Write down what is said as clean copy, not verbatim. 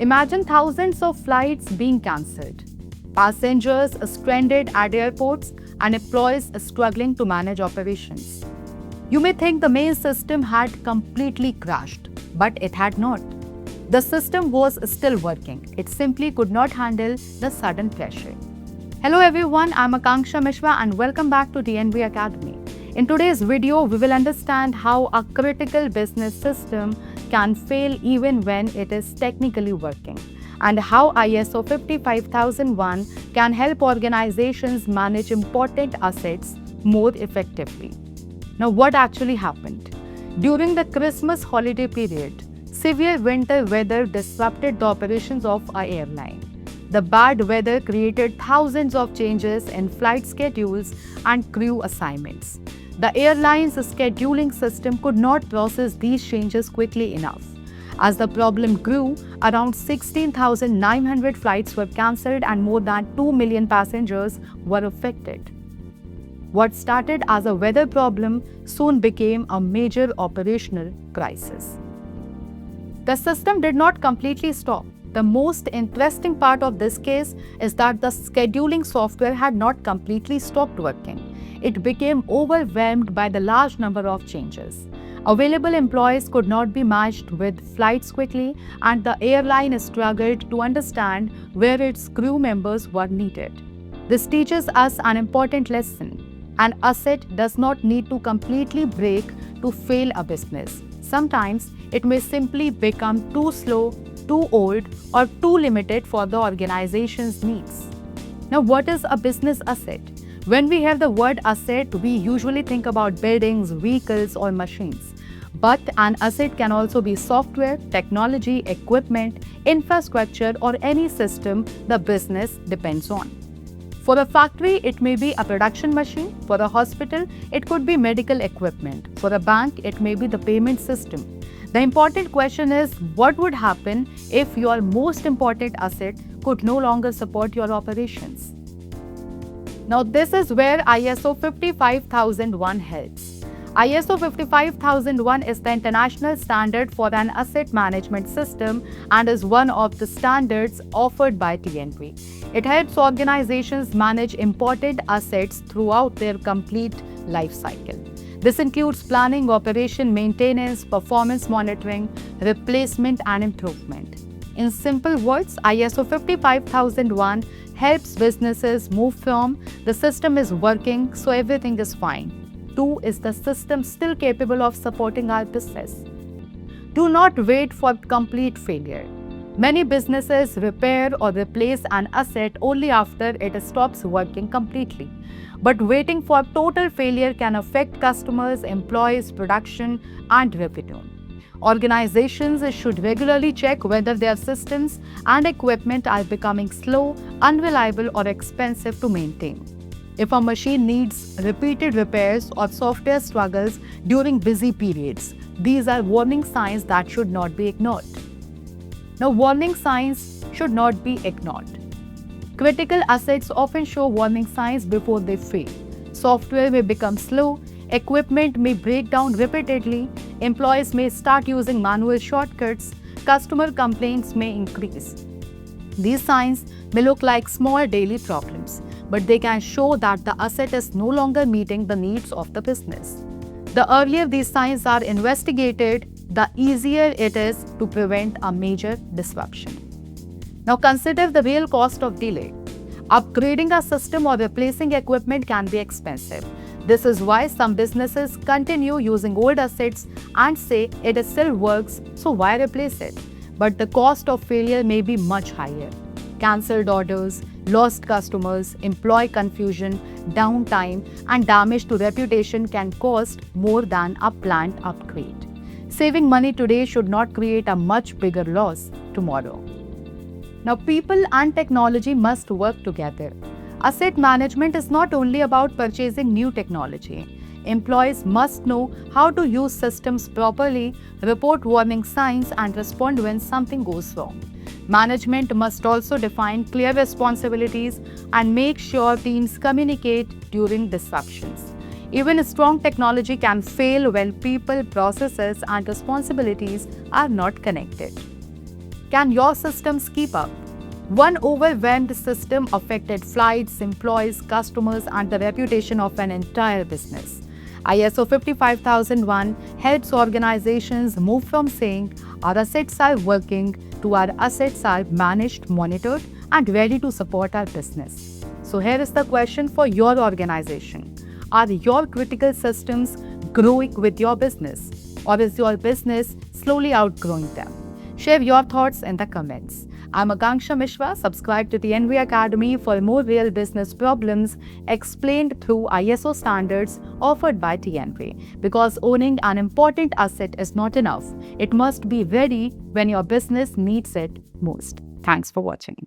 Imagine thousands of flights being cancelled, passengers stranded at airports, and employees struggling to manage operations. You may think the main system had completely crashed, but it had not. The system was still working. It simply could not handle the sudden pressure. Hello everyone, I'm Akanksha Mishra and welcome back to TNV Academy. In today's video, we will understand how a critical business system can fail even when it is technically working, and how ISO 55001 can help organizations manage important assets more effectively. Now, what actually happened? During the Christmas holiday period, severe winter weather disrupted the operations of an airline. The bad weather created thousands of changes in flight schedules and crew assignments. The airline's scheduling system could not process these changes quickly enough. As the problem grew, around 16,900 flights were cancelled and more than 2 million passengers were affected. What started as a weather problem soon became a major operational crisis. The system did not completely stop. The most interesting part of this case is that the scheduling software had not completely stopped working. It became overwhelmed by the large number of changes. Available employees could not be matched with flights quickly, and the airline struggled to understand where its crew members were needed. This teaches us an important lesson. An asset does not need to completely break to fail a business. Sometimes it may simply become too slow, too old, or too limited for the organization's needs. Now, what is a business asset? When we hear the word asset, we usually think about buildings, vehicles, or machines. But an asset can also be software, technology, equipment, infrastructure, or any system the business depends on. For a factory, it may be a production machine. For a hospital, it could be medical equipment. For a bank, it may be the payment system. The important question is, what would happen if your most important asset could no longer support your operations? Now, this is where ISO 55001 helps. ISO 55001 is the international standard for an asset management system and is one of the standards offered by TNV. It helps organizations manage important assets throughout their complete life cycle. This includes planning, operation, maintenance, performance monitoring, replacement, and improvement. In simple words, ISO 55001 helps businesses move from the system is working, so everything is fine, to is the system still capable of supporting our business. Do not wait for complete failure. Many businesses repair or replace an asset only after it stops working completely. But waiting for total failure can affect customers, employees, production, and revenue. Organizations should regularly check whether their systems and equipment are becoming slow, unreliable, or expensive to maintain. If a machine needs repeated repairs or software struggles during busy periods, these are warning signs that should not be ignored. Now, warning signs should not be ignored. Critical assets often show warning signs before they fail. Software may become slow, equipment may break down repeatedly, employees may start using manual shortcuts, customer complaints may increase. These signs may look like small daily problems, but they can show that the asset is no longer meeting the needs of the business. The earlier these signs are investigated, the easier it is to prevent a major disruption. Now, consider the real cost of delay. Upgrading a system or replacing equipment can be expensive. This is why some businesses continue using old assets and say it still works, so why replace it? But the cost of failure may be much higher. Cancelled orders, lost customers, employee confusion, downtime, and damage to reputation can cost more than a planned upgrade. Saving money today should not create a much bigger loss tomorrow. Now, people and technology must work together. Asset management is not only about purchasing new technology. Employees must know how to use systems properly, report warning signs, and respond when something goes wrong. Management must also define clear responsibilities and make sure teams communicate during disruptions. Even strong technology can fail when people, processes, and responsibilities are not connected. Can your systems keep up? One overwhelmed system affected flights, employees, customers, and the reputation of an entire business. ISO 55001 helps organizations move from saying our assets are working to our assets are managed, monitored, and ready to support our business. So, here is the question for your organization. Are your critical systems growing with your business, or is your business slowly outgrowing them? Share your thoughts in the comments. I'm Akanksha Mishra. Subscribe to the NV Academy for more real business problems explained through ISO standards offered by TNV. Because owning an important asset is not enough. It must be ready when your business needs it most. Thanks for watching.